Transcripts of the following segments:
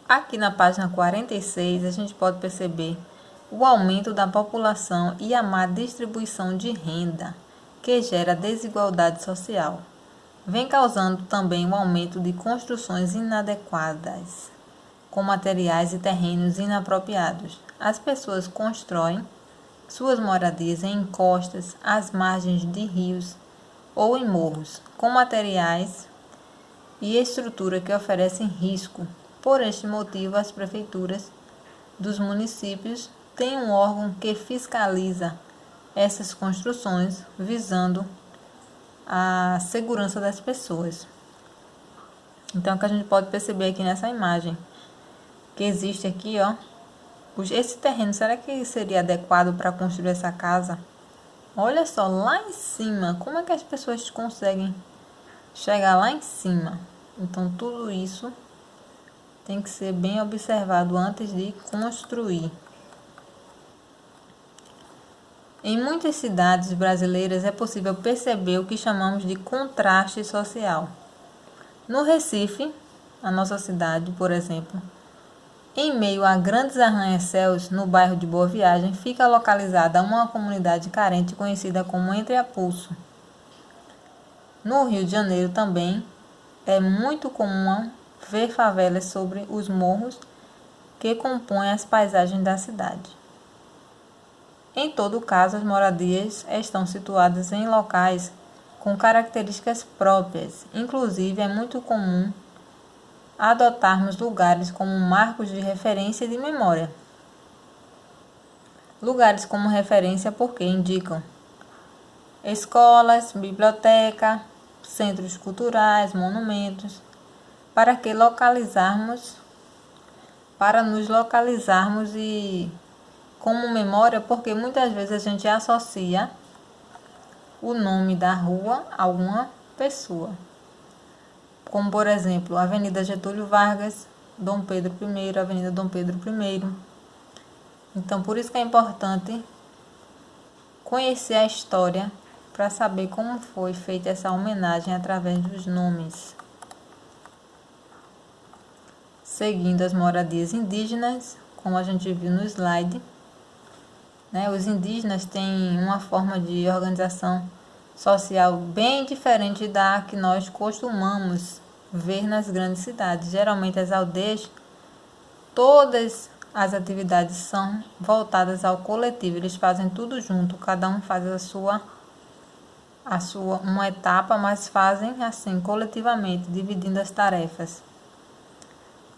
Aqui na página 46, a gente pode perceber o aumento da população e a má distribuição de renda, que gera desigualdade social. Vem causando também o aumento de construções inadequadas, com materiais e terrenos inapropriados. As pessoas constroem suas moradias em encostas, às margens de rios ou em morros, com materiais e estrutura que oferecem risco. Por este motivo, as prefeituras dos municípios têm um órgão que fiscaliza essas construções, visando a segurança das pessoas. Então, o que a gente pode perceber aqui nessa imagem, que existe aqui, ó, esse terreno, será que seria adequado para construir essa casa? Olha só, lá em cima, como é que as pessoas conseguem chegar lá em cima? Então, tudo isso tem que ser bem observado antes de construir. Em muitas cidades brasileiras é possível perceber o que chamamos de contraste social. No Recife, a nossa cidade, por exemplo, em meio a grandes arranha-céus, no bairro de Boa Viagem, fica localizada uma comunidade carente conhecida como Entreapulso. No Rio de Janeiro também é muito comum ver favelas sobre os morros que compõem as paisagens da cidade. Em todo caso, as moradias estão situadas em locais com características próprias. Inclusive, é muito comum adotarmos lugares como marcos de referência e de memória. Lugares como referência porque indicam escolas, biblioteca, centros culturais, monumentos, para nos localizarmos e como memória, porque muitas vezes a gente associa o nome da rua a alguma pessoa. Como, por exemplo, Avenida Getúlio Vargas, Dom Pedro I, Avenida Dom Pedro I. Então, por isso que é importante conhecer a história para saber como foi feita essa homenagem através dos nomes. Seguindo as moradias indígenas, como a gente viu no slide, né, os indígenas têm uma forma de organização social bem diferente da que nós costumamos ver nas grandes cidades. Geralmente as aldeias, todas as atividades são voltadas ao coletivo, eles fazem tudo junto, cada um faz uma etapa, mas fazem assim coletivamente, dividindo as tarefas.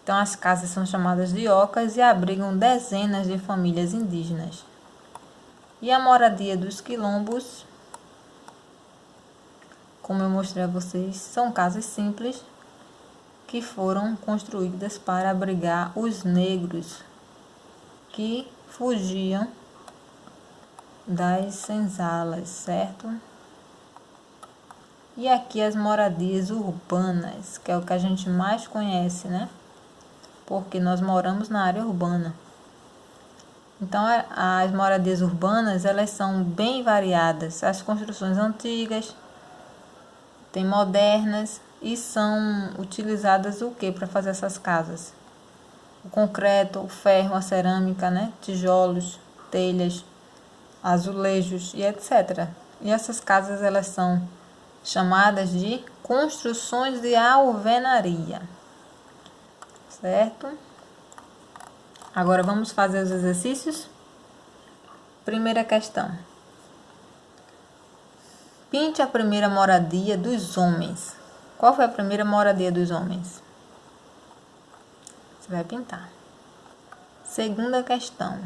Então as casas são chamadas de ocas e abrigam dezenas de famílias indígenas. E a moradia dos quilombos, como eu mostrei a vocês, são casas simples que foram construídas para abrigar os negros que fugiam das senzalas, certo? E aqui as moradias urbanas, que é o que a gente mais conhece, né? Porque nós moramos na área urbana. Então, as moradias urbanas, elas são bem variadas. As construções antigas, tem modernas e são utilizadas o que para fazer essas casas? O concreto, o ferro, a cerâmica, né? Tijolos, telhas, azulejos e etc. E essas casas, elas são chamadas de construções de alvenaria, certo? Agora vamos fazer os exercícios. Primeira questão. Pinte a primeira moradia dos homens. Qual foi a primeira moradia dos homens? Você vai pintar. Segunda questão.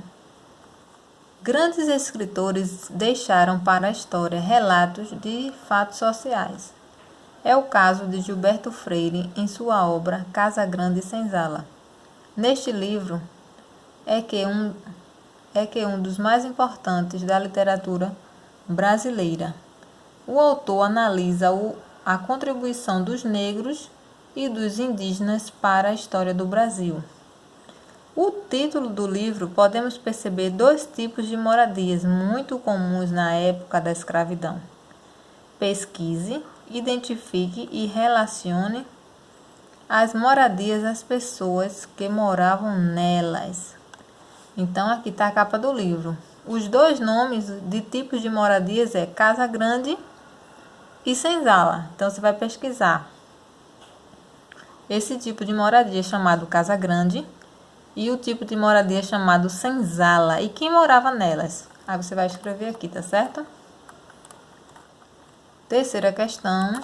Grandes escritores deixaram para a história relatos de fatos sociais. É o caso de Gilberto Freire em sua obra Casa Grande e Senzala. Neste livro é que um dos mais importantes da literatura brasileira. O autor analisa a contribuição dos negros e dos indígenas para a história do Brasil. O título do livro podemos perceber dois tipos de moradias muito comuns na época da escravidão. Pesquise, identifique e relacione as moradias das pessoas que moravam nelas. Então, aqui está a capa do livro. Os dois nomes de tipos de moradias é Casa Grande e Senzala. Então, você vai pesquisar. Esse tipo de moradia é chamado Casa Grande e o tipo de moradia é chamado Senzala. E quem morava nelas? Aí você vai escrever aqui, tá certo? Terceira questão.